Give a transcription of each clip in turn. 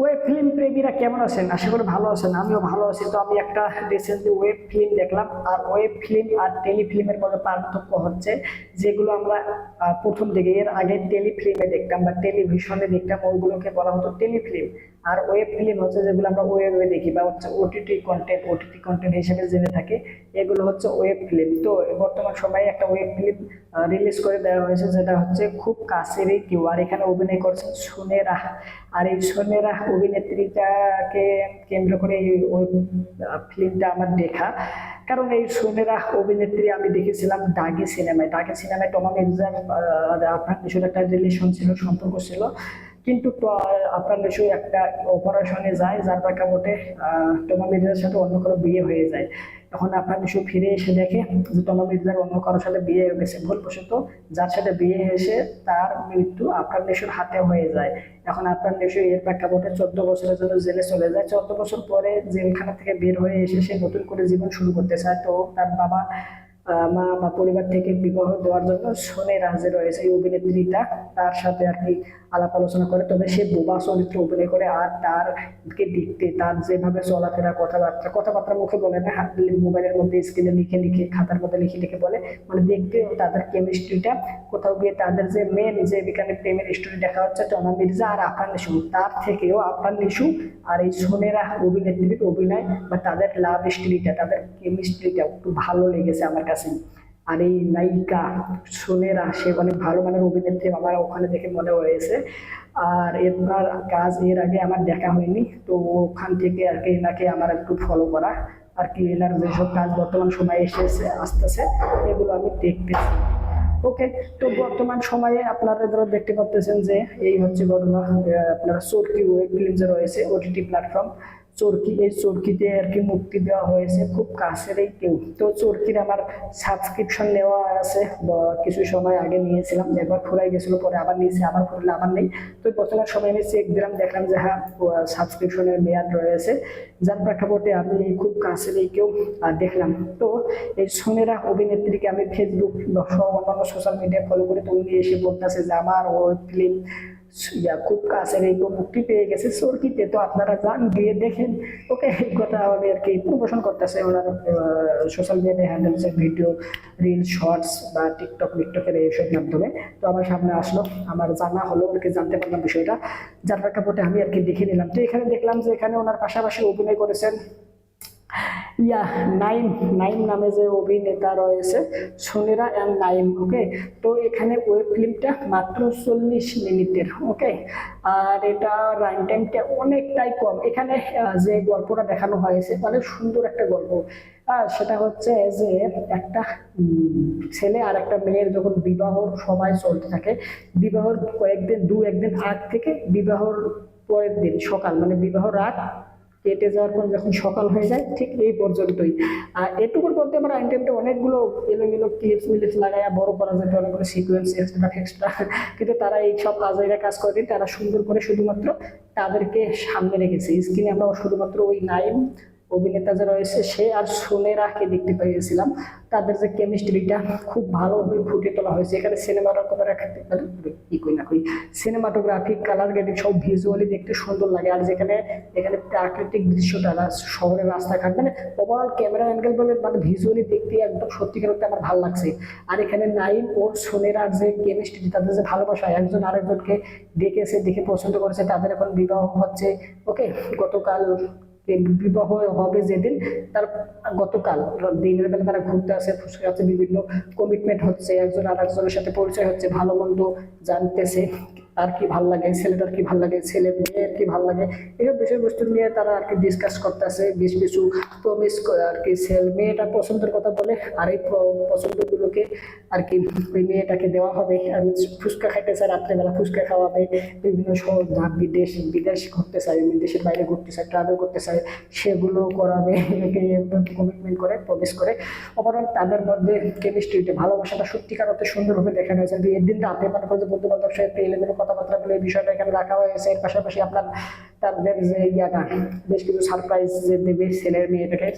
Web film প্রেমীরা কেমন আছেন? আশা করি ভালো আছেন। আমিও ভালো আছি। তো আমি একটা রিসেন্টলি ওয়েব ফিল্ম দেখলাম। আর ওয়েব ফিল্ম আর টেলি ফিল্মের মধ্যে পার্থক্য হচ্ছে যেগুলো আমরা প্রথম দিকে এর আগে টেলি ফিল্মে দেখতাম বা টেলিভিশনে দেখতাম, ওইগুলোকে বলা হতো টেলি ফিল্ম। আর ওয়েব ফিল্ম হচ্ছে যেগুলো আমরা ওয়েবে দেখি বা হচ্ছে ওটিটি কন্টেন্ট হিসেবে জেনে থাকি, এগুলো হচ্ছে ওয়েব ফিল্ম। তো বর্তমান সময়ে একটা ওয়েব ফিল্ম রিলিজ করে দেওয়া হয়েছে, যেটা হচ্ছে খুব কাছেরই কেউ, আর এখানে অভিনয় করছেন সোনেরা। আর এই সোনেরা অভিনেত্রীটাকে কেন্দ্র করে এই ফিল্মটা আমার দেখা। কারণ এই সোনেরা অভিনেত্রী আমি দেখেছিলাম দাগি সিনেমায় টমা মির্জার আপনার নিশুর একটা রিলেশন ছিল, সম্পর্ক ছিল। কিন্তু আপনার নিশু একটা অপারেশনে যায়, যার প্রেক্ষাপটে টমা মির্জার সাথে অন্য কারো বিয়ে হয়ে যায়। তখন আপনার নিশু ফিরে এসে দেখে যে টমা মির্জার অন্য কারোর সাথে বিয়ে হয়ে গেছে ভুলবশত। যার সাথে বিয়ে এসে তার মৃত্যু আপনার নিশুর হাতে হয়ে যায়। এখন আপনার নিশু এর প্রেক্ষাপটে 14 বছরের জন্য জেলে চলে যায়। 14 বছর পরে জেলখানা থেকে বের হয়ে এসে সে নতুন করে জীবন শুরু করতে চায়। তো তার বাবা মা বা পরিবার থেকে বিবাহ দেওয়ার জন্য সোনে রাজে রয়েছে এই অভিনেত্রীটা, তার সাথে আর কি আলাপ আলোচনা করে। তবে সে বোবা চরিত্র অভিনয় করে। আর তারকে দেখতে, তার যেভাবে চলাফেরা, কথাবার্তা মুখে বলে না, হাত মোবাইলের মধ্যে স্ক্রিনে লিখে লিখে, খাতার মধ্যে লিখে লিখে বলে, মানে দেখতে তাদের কেমিস্ট্রিটা কোথাও গিয়ে তাদের যে মেন যে এখানে প্রেমের স্টোরি দেখা হচ্ছে টনা মির্জা আর আফরান নিশু, তার থেকেও আফরান নিশু আর এই সোনেরা অভিনেত্রীর অভিনয় বা তাদের লাভ স্টোরিটা, তাদের কেমিস্ট্রিটা একটু ভালো লেগেছে আমার কাছে। আর এই নায়িকা সোনেরা সে অনেক ভালো মানের অভিনেত্রী আমার ওখানে দেখে মনে হয়েছে। আর এনার কাজ এর আগে আমার দেখা হয়নি, তো ওখান থেকে আর কি এনাকে আমার একটু ফলো করা আর কি। এনার যেসব কাজ বর্তমান সময়ে এসেছে আসতেছে এগুলো আমি দেখতেছি। ওকে, তো বর্তমান সময়ে আপনারা ধরো দেখতে পাচ্ছেন যে এই হচ্ছে ঘটনা। আপনারা চরকি ওয়েব ফিল্ম যে রয়েছে ওটিটি প্ল্যাটফর্ম চরকি, এই চরকিতে আর কি মুক্তি দেওয়া হয়েছে খুব কাছেরই কেউ। তো চরকির আমার সাবস্ক্রিপশন নেওয়া আছে, কিছু সময় আগে নিয়েছিলাম, একবার ফুরাই গেছিল, পরে আবার নিয়েছি, আবার ফুরলে আবার নেই। তো বর্তমান সময় আমি চেক দিলাম, দেখলাম যে হ্যাঁ সাবস্ক্রিপশনের মেয়াদ রয়েছে, যার প্রেক্ষাপটে আমি খুব কাছেরই কেউ দেখলাম। তো এই সোনেরা অভিনেত্রীকে আমি ফেসবুক সহ অন্যান্য সোশ্যাল মিডিয়ায় ফলো করে, তো উনি এসে বলতেছে যে আমার ওই ফিল্ম খুব কাছের এই মুক্তি পেয়ে গেছে চরকিতে, তো আপনারা যান গিয়ে দেখেন। ওকে, এই কথা আমি আর কি প্রমোশন করতেছে ওনার সোশ্যাল মিডিয়া হ্যান্ডেলসে, ভিডিও, রিল, শর্টস বা টিকটকের এইসব মাধ্যমে। তো আমার সামনে আসলো, আমার জানা হলো আর কি, জানতে পারলাম বিষয়টা, যার প্রেক্ষাপটে আমি আর কি দেখে নিলাম। তো এখানে দেখলাম যে এখানে ওনার পাশাপাশি অভিনয় করেছেন ইয়া নাইম নাইম নামে যে অভিনেতা রয়েছে, সোনেরা অ্যান্ড নাইম। ওকে, তো এখানে ওয়েব ফিল্মটা মাত্র 40 মিনিটের। ওকে, আর এটা রান টাইমটা অনেকটাই কম। এখানে যে গল্পটা দেখানো হয়েছে অনেক সুন্দর একটা গল্প। আর সেটা হচ্ছে যে একটা ছেলে আর একটা মেয়ের যখন বিবাহর সময় চলতে থাকে, বিবাহর দু একদিন আগ থেকে বিবাহর পরের দিন সকাল, মানে বিবাহ রাত কেটে যাওয়ার পর যখন সকাল হয়ে যায়, ঠিক এই পর্যন্তই। আর এটুকুর মধ্যে আমার আইটেমটা অনেকগুলো এলোমেলো ক্লিপস লাগায় বড় করা যেত, অনেকগুলো সিকোয়েন্স এক্সট্রা, কিন্তু তারা এই সব কাজ করে দিন। তারা সুন্দর করে শুধুমাত্র তাদেরকে সামনে রেখেছে স্ক্রিনে। আমরা শুধুমাত্র ওই নাইম অভিনেতা যে রয়েছে সে আর সোনেরাকে দেখতে পেয়েছিলাম। তাদের যে কেমিস্ট্রিটা খুব ভালোভাবে ফুটিয়ে তোলা হয়েছে। এখানে সিনেমাটোগ্রাফি, কালার গ্রেডিং সব ভিজুয়ালি দেখতে সুন্দর লাগে। আর যেখানে এখানে প্রাকৃতিক দৃশ্যটা, শহরের রাস্তাঘাট, মানে ওভারঅল ক্যামেরা অ্যাঙ্গেল বলে মানে ভিজুয়ালি দেখতে একদম সত্যিকার অর্থে আমার ভালো লাগছে। আর এখানে নাইম ও সোনেরার যে কেমিস্ট্রি, তাদের যে ভালোবাসা, একজন আরেকজনকে দেখে পছন্দ করেছে, তাদের এখন বিবাহ হচ্ছে। ওকে, গতকাল বিবাহ হবে যেদিন, তার গতকাল দিনের বেলা তারা ঘুরতে আসে, ফুসকে আছে, বিভিন্ন কমিটমেন্ট হচ্ছে, একজন আর একজনের সাথে পরিচয় হচ্ছে, ভালো মন্দ জানতেছে, তার কি ভাল লাগে, ছেলেটার কি ভাল লাগে, ছেলে মেয়ের কি ভাল লাগে, এইসব বিষয়বস্তু নিয়ে তারা আর কি ডিসকাস করতেছে। বেশ কিছু প্রমিস আর কি মেয়েটা পছন্দের কথা বলে, আর এই পছন্দগুলোকে আর কি ওই মেয়েটাকে দেওয়া হবে। আর ফুচকা খাইতে চায়, রাত্রেবেলা ফুচকা খাওয়াবে, বিভিন্ন শহর বিদেশ ঘুরতে চায়, দেশের বাইরে ঘুরতে চায়, ট্রাভেল করতে চায়, সেগুলো করাবে। কমিটমেন্ট করে, প্রমিস করে। ওভারঅল তাদের মধ্যে কেমিস্ট্রিটা, ভালোবাসাটা সত্যিকার অর্থে সুন্দরভাবে দেখানো হয়েছে। এর দিন রাতে মানে বন্ধু বান্ধব সাথে এলোমেলো কথাবার্তা বলে এই বিষয়টা এখানে রাখা হয়েছে। এর পাশাপাশি আপনার তাদের যে ইয়াটা বেশ কিছু সারপ্রাইজ যে দেবে ছেলের মেয়েটাকে,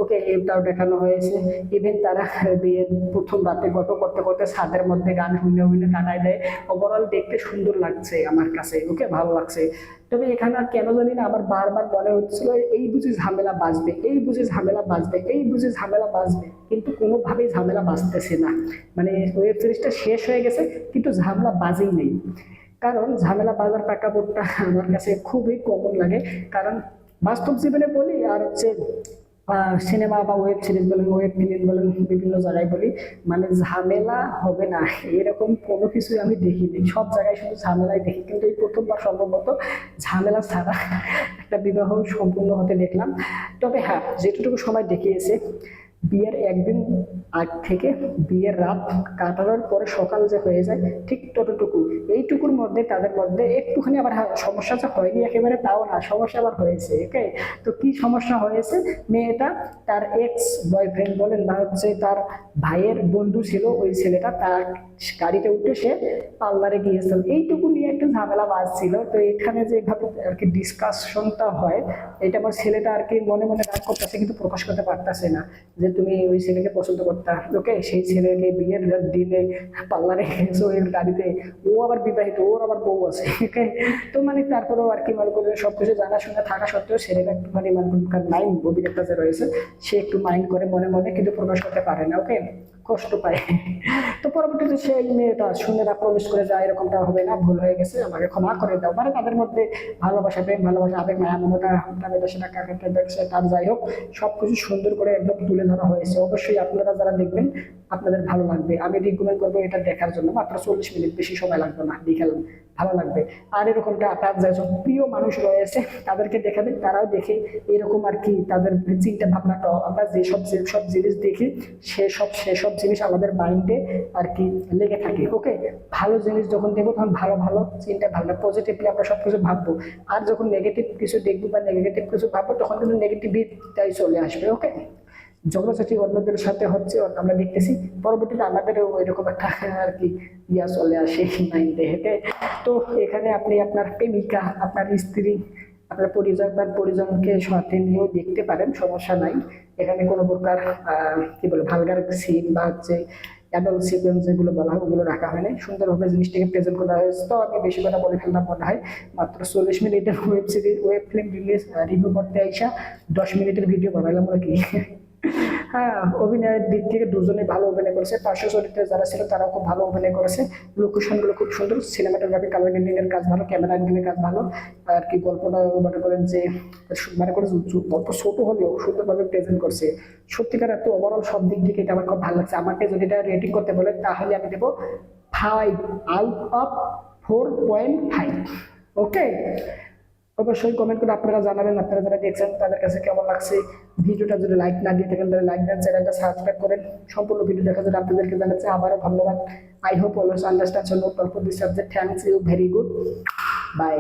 ওকে এটাও দেখানো হয়েছে। ইভেন তারা বিয়ের প্রথম রাতে গল্প করতে করতে ছাদের মধ্যে গান শুনে শুনে কাটায় দেয়। ওভারঅল দেখতে সুন্দর লাগছে আমার কাছে, ওকে ভালো লাগছে। তবে এখানে আর কেন জানি না আমার বারবার মনে হচ্ছিল এই বুঝি ঝামেলা বাজবে, এই বুঝি ঝামেলা বাজবে, এই বুঝি ঝামেলা বাজবে, কিন্তু কোনোভাবেই ঝামেলা বাজতেছে না। মানে ওয়েব সিরিজটা শেষ হয়ে গেছে কিন্তু ঝামেলা বাজেই নেই। কারণ ঝামেলা বাজার প্রেক্ষাপটটা আমার কাছে খুবই কমন লাগে। কারণ বাস্তব জীবনে বলি আর হচ্ছে সিনেমা বা ওয়েব সিরিজ বলেন, ওয়েব ফিল্ম বলেন, বিভিন্ন জায়গায় বলি, মানে ঝামেলা হবে না এরকম কোনো কিছুই আমি দেখিনি। সব জায়গায় শুধু ঝামেলাই দেখি, কিন্তু এই প্রথমবার সম্ভবত ঝামেলা ছাড়া একটা বিবাহ সম্পূর্ণ হতে দেখলাম। তবে হ্যাঁ, যেটুকু সময় দেখিয়েছে বিয়ের একদিন আগ থেকে বিয়ের রাত কাটানোর পরে সকাল যে হয়ে যায় ঠিক ততটুকু, এইটুকুর মধ্যে তাদের মধ্যে একটুখানি আবার সমস্যা যে হয়নি একেবারে তাও না, সমস্যা আবার হয়েছে। ওকে, তো কি সমস্যা হয়েছে? মেয়েটা তার এক্স বয়ফ্রেন্ড বলেন বা হচ্ছে তার ভাইয়ের বন্ধু ছিল, ওই ছেলেটা তার গাড়িতে উঠে সে পার্লারে গিয়েছিল, এইটুকু নিয়ে একটা ঝামেলা বাজছিল। তো এখানে যেভাবে আর কি ডিসকাশনটা হয়, এটা আমার ছেলেটা আর কি মনে মনে রাগ করতেছে কিন্তু প্রকাশ করতে পারতেছে না যে তুমি ওই ছেলেকে পছন্দ করতা। ওকে, সেই ছেলেকে বিয়ের দিনে পার্লারে গেছো এর গাড়িতে, ও আবার বিবাহিত, ওর আবার বউ আছে। ওকে, তো মানে তারপরেও আর কি মনে করলেন সবকিছু জানাশোনা থাকা সত্ত্বেও ছেলেটা একটুখানি মানে মাইন্ড অভিনেতা যে রয়েছে সে একটু মাইন্ড করে মনে মনে, কিন্তু প্রকাশ করতে পারে না। ওকে, কষ্ট পায়। তো পরবর্তীতে সেই মেয়েটা শুনে প্রমিস করে যায় এরকমটা হবে না, ভুল হয়ে গেছে, আমাকে ক্ষমা করে দাও। মানে তাদের মধ্যে ভালোবাসা, প্রেম ভালোবাসা, আবেগ মায়া মমতা সেটা কাকে দেখছে তার, যাই হোক সবকিছু সুন্দর করে একদম তুলে ধরা হয়েছে। অবশ্যই আপনারা যারা দেখবেন আপনাদের ভালো লাগবে। আমি রিকমেন্ড করবো এটা দেখার জন্য। মাত্র 40 মিনিট, বেশি সময় লাগবে না, বিকেল ভালো লাগবে। আর এরকমটা আপনার যেসব প্রিয় মানুষ রয়েছে তাদেরকে দেখাবেন, তারাও দেখে এরকম আর কি তাদের চিন্তা ভাবনাটা, আমরা যেসব জিনিস দেখি সেসব জিনিস আমাদের মাইন্ডে আর কি লেগে থাকে। ওকে, ভালো জিনিস যখন দেখবো তখন ভালো ভালো চিন্তা ভাবনা, পজিটিভলি আমরা সবকিছু ভাববো। আর যখন নেগেটিভ কিছু দেখবো বা নেগেটিভ কিছু ভাববো তখন কিন্তু নেগেটিভিটাই চলে আসবে। ওকে, ঝগড়াঝাটি অন্যদের সাথে হচ্ছে আমরা দেখতেছি, পরবর্তীতে আমাদেরও এরকম একটা আর কি ইয়া চলে আসে মাইন্ডে। হেঁটে তো এখানে আপনি আপনার প্রেমিকা, আপনার স্ত্রী, আপনার পরিজনকে সাথে নিয়েও দেখতে পারেন, সমস্যা নাই। এখানে কোনো প্রকার কি বলে ভালগার সিন বা হচ্ছে অ্যাডাল্ট সিকোয়েন্স যেগুলো বলা হয় ওগুলো রাখা হয়নি, সুন্দরভাবে জিনিসটাকে প্রেজেন্ট করা হয়েছে। তো আমি বেশি কথা বলে ফেললাম মনে হয়। মাত্র 40 মিনিটের web series, web film release review করতে আইসা 10 মিনিটের ভিডিও বানাইলাম আর কি। হ্যাঁ, অভিনয়ের দিক থেকে দুজনেই ভালো অভিনয় করেছে, পার্শ্ব চরিত্রে যারা ছিল তারাও খুব ভালো অভিনয় করেছে। লোকেশন গুলো খুব সুন্দর, সিনেমাটোগ্রাফি, কালার গ্রেডিং এর কাজ ভালো, ক্যামেরা অ্যাঙ্গেল এর কাজ ভালো। আর কি গল্পটা মনে করেন যে মানে করে গল্প ছোট হলেও সুন্দরভাবে প্রেজেন্ট করছে। সত্যিকার এত ওভারঅল সব দিক থেকে এটা আমার খুব ভালো লাগছে। আমাকে যদি এটা রেটিং করতে বলে তাহলে আমি দেবো 5 আউট অফ 4.5। ওকে, অবশ্যই কমেন্ট করে আপনারা জানাবেন আপনারা যারা দেখছেন তাদের কাছে কেমন লাগছে। ভিডিওটা যদি লাইক না দিয়ে থাকেন তাহলে লাইক দেন, চ্যানেলটা সাবস্ক্রাইব করেন। সম্পূর্ণ ভিডিও দেখার জন্য আপনাদেরকে জানাচ্ছি আবারও ধন্যবাদ। I hope always understand so no for this subject. Thanks you, very good, by.